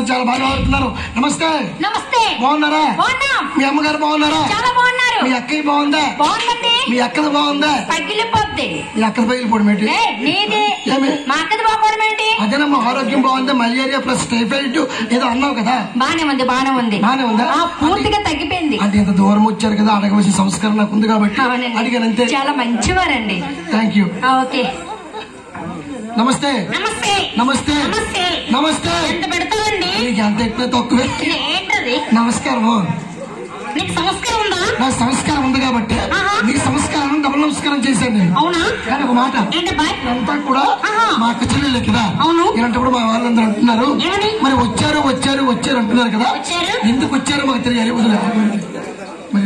చాలా చాలా బాగా ఆడుతున్నారు. నమస్తే. నమస్తే. బాగున్నారా? మీ అమ్మగారు బాగున్నారా? చాలా బాగున్నారు. మీ అక్కయ్య బాగుందా? బాగుందండి. మీ అక్కది బాగుందా? పగిలిపోద్ది. మీ అక్కది పగిలిపోవడం ఏంటి? మా అక్కది బాగుపోవడం ఏంటి? అదేనమ్మా, ఆరోగ్యం బాగుందా? మలేరియా ప్లస్ టైఫాయిడ్ ఏదో అన్నావు కదా. బానే ఉంది. బానే ఉందా? పూర్తిగా తగ్గిపోయింది. అంటే ఇంత దూరం వచ్చారు కదా, అడగవలసిన సంస్కారం నాకు ఉంది కాబట్టి అడిగానంతే. చాలా మంచివారండి. Thank you. ఓకే. నమస్తే. నమస్తే. నమస్తే. నమస్తే. నమస్తే. ఎంత పెడతావండి? నీకు ఎంత ఎక్కువ తక్కువే. ఏంటది? నమస్కారము. నీకు సంస్కారం ఉందా? నాకు సంస్కారం ఉంది కాబట్టి నీకు సంస్కారం డబుల్ నమస్కారం చేశాను నేను. అవునా? కానీ ఒక మాట, అంతా కూడా మా అక్క చెల్లెళ్ళే కదా. అవును. ఇలాంటప్పుడు మా వాళ్ళందరూ అంటున్నారు, మరి వచ్చారు వచ్చారు వచ్చారు అంటున్నారు కదా, ఎందుకు వచ్చారో మాకు తెలియాలి. మరి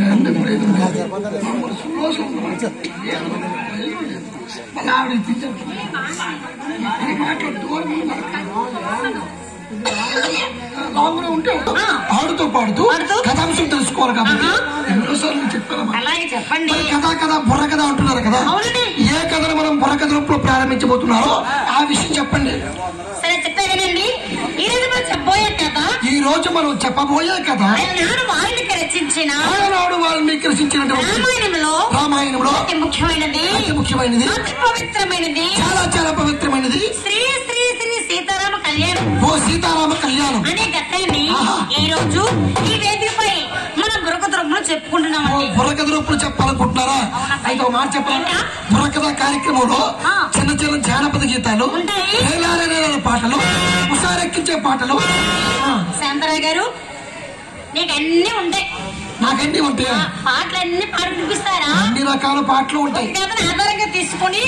ఆడుతూ పాడుతూ కథాంశం తెలుసుకోవాలి కాబట్టి ఎన్నోసార్లు చెప్పాను. కథా కథ బుర్ర కథ అంటున్నారు కదా, ఏ కథను మనం బుర్ర కథ రూపంలో ప్రారంభించబోతున్నారో ఆ విషయం చెప్పండి. ఈ రోజు మనం చెప్పబోయే కథ ఆనాడు వాల్మీకి రచించినటువంటి రామాయణంలో అతి ముఖ్యమైనది, చాలా చాలా పవిత్రమైనది శ్రీ శ్రీ శ్రీ సీతారామ కళ్యాణం. ఓ సీతారామ కళ్యాణం అనే కథని ఈ రోజు ఈ వేదికపై మన బుర్రకథ రూపంలో చెప్పుకుంటున్నాం. బుర్రకథ రూపంలో చెప్పాలనుకుంటున్నారా? అయితే ఒక మాట చెప్పాలంటే బుర్రకథ కార్యక్రమంలో చిన్న చిన్న జానపద గీతాలు, పాటలు, ఉషారెక్కించే పాటలు. శాంతరాయ్ గారు, నీకు అన్ని ఉంటాయి. నాకన్నీ ఉంటాయా? పాటలన్నీ పాడి వినిపిస్తారా? అన్ని రకాల పాటలు ఉంటాయి. ఆధారంగా తీసుకుని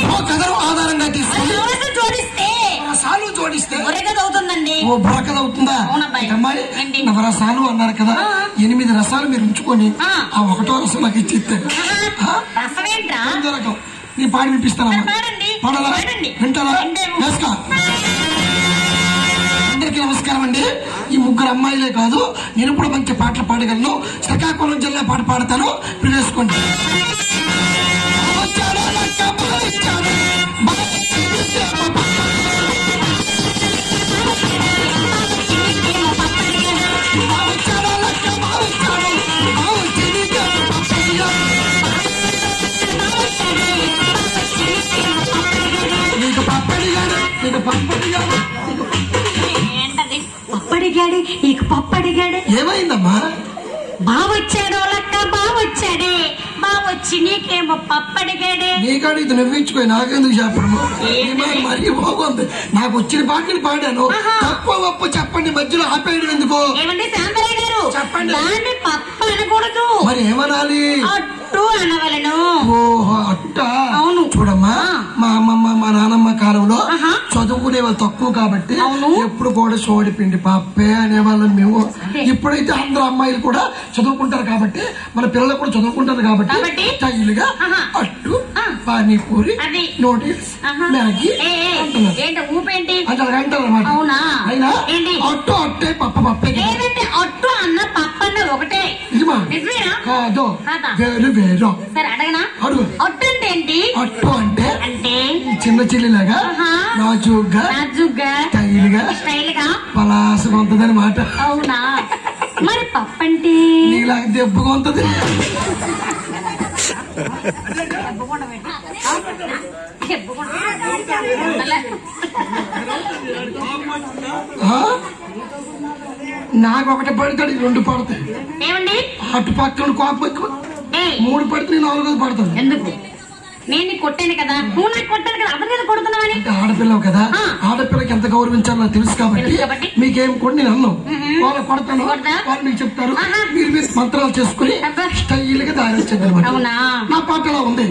జోడిస్తే జోడిస్తే బుర్రకథ అవుతుందండి. ఓ బుర్రకథ అవుతుందా? అమ్మాయి, నవరసాలు అన్నారు కదా, 8 రసాలు మీరు ఉంచుకొని ఆ 1వ రసం నాకు ఇచ్చిస్తే రకం నీ పాడి వినిపిస్తానమ్మా. పాడాలా? వింటారా? అందరికీ నమస్కారం అండి. ఈ 3 అమ్మాయిలే కాదు, నేను కూడా మంచి పాటలు పాడగలను. శ్రీకాకుళం జిల్లా పాట పాడతాను, ఇప్పుడు వేసుకోండి. పప్పడిగాడే, నీకు పప్పడిగాడే. ఏమైందమ్మా? బావొచ్చాడో లక్క, బావొచ్చాడే, బావొచ్చి నీకేమో పప్పడిగాడే. నీకాడు ఇది నవ్వించుకో, నాకెందుకు చెప్పడం? మరీ బాగుంది. నాకు వచ్చిన పాటలు పాడాను. తక్కువ గొప్ప చెప్పండి, మధ్యలో ఆపేయడం ఎందుకు? ఏమండి శాంతరాయ్ గారు, చెప్పండి. దాన్ని పప్ప అనకూడదు, మరి ఏమనాలి? అట్టు అనవలను. ఓహో, అట్ట. అవును. చూడమ్మా, మా అమ్మమ్మ మా నానమ్మ కాలంలో చదువుకునే వాళ్ళు తక్కువ కాబట్టి ఎప్పుడు కూడా సోడి పిండి పప్పే అనేవాళ్ళం మేము. ఇప్పుడైతే అందరూ అమ్మాయిలు కూడా చదువుకుంటారు కాబట్టి, మన పిల్లలు కూడా చదువుకుంటారు కాబట్టి స్టైల్గా అట్టు, పానీపూరి, నూడిల్స్, మ్యాగీ ఊపేంటి అంటారు అనమాట. అయినా అట్టు అట్టే పప్ప పప్పే. అట్టు అన్న పప్ప అన్న ఒకటే. కాదు, వేరు వేరు. సరే అడగనా? అడుగు. అట్టు అంటే ఏంటి? అట్టు అంటే అంటే చిన్న చెల్లిలాగా నాజుగ్గా స్టైల్ గా పలాసగా ఉంటది అనమాట. అవునా? మరి పప్పు అంటే నీలాగా దెబ్బగా ఉంటది. నాకు ఒకటి పడతాడు, 2 పడతాయి. ఏమండి? అటు పక్కన కోపం ఎక్కువ, 3 పడితే 4வது పడతాడు. ఎందుకు? నేను కొట్టాను కదా, నువ్వు నాకు కొట్టాను కదా, అతని మీద కొడుతున్నావని. ఆడపిల్లవు కదా, ఆడపిల్లకి ఎంత గౌరవించాలో నాకు తెలుసు కాబట్టి మీకేం కూడా నేను అన్నాను. వాళ్ళు కొడతాను, వాళ్ళు మీకు చెప్తారు, మీరు మంత్రాలు చేసుకుని స్టైల్ గా తయారు వచ్చేది అనమాట. నా పాట ఎలా ఉంది?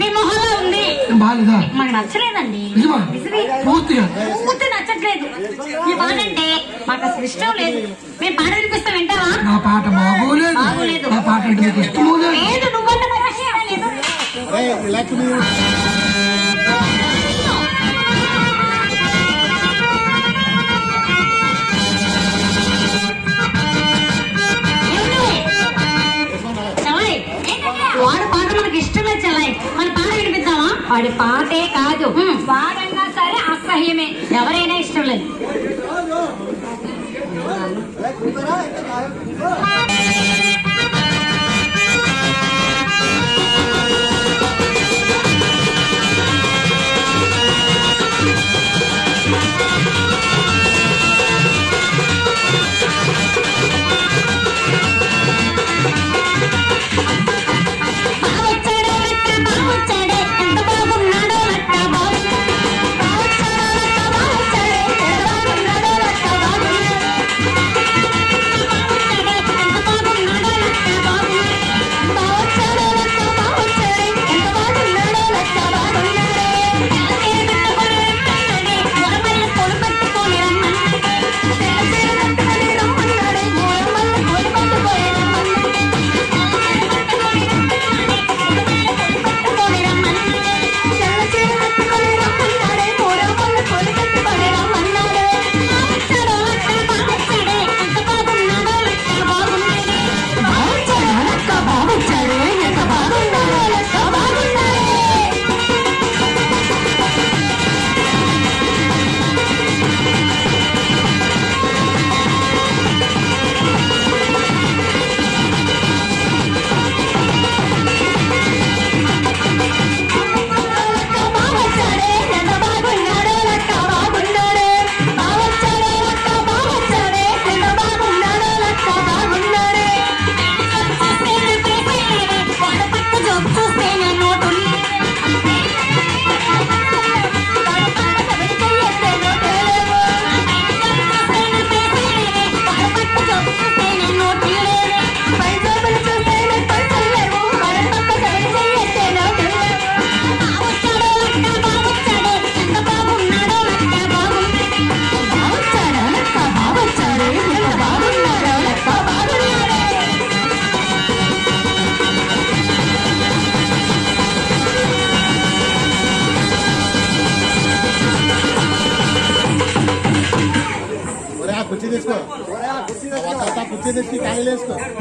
బాగాలేదా? మాకు నచ్చలేదండి. నిజమా? పూర్తిగా నచ్చట్లేదు. ఈ పాట అంటే మాకు అసలు ఇష్టం లేదు. మేము పాట వినిపిస్తా, వింటావా? నా పాట బాగోలేదు. నా పాట అంటే మీకు ఇష్టమో లేదు. నువ్వంటే లేదు. వాడు పాట మనకి ఇష్టమే చలాయి, మన పాట వినిపిద్దామా? వాడి పాటే కాదు, వాడన్నా సరే అసహ్యమే, ఎవరైనా ఇష్టం లేదు.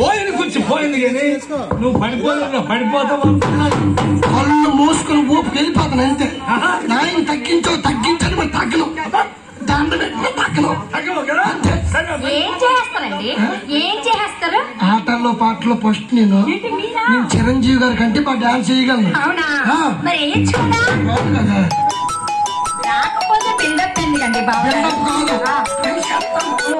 పోయింది కూర్చో పోయింది కానీ నువ్వు పడిపోతావు కళ్ళు మూసుకుని ఊపు వెళ్ళిపోతాను అంతే. నాయన తగ్గించని మరి తగ్గను, దండ పెట్టిన తగ్గను. ఏం చేస్తారండి? ఏం చేస్తారు? ఆటల్లో పాటల్లో ఫస్ట్ నేను చిరంజీవి గారి కంటే బాగా డాన్స్ చేయగలను. అవునా? మరి వేయచ్చు కదా. రాకపోతే బిల్డప్ ఎందుకండి బాబు? కాదు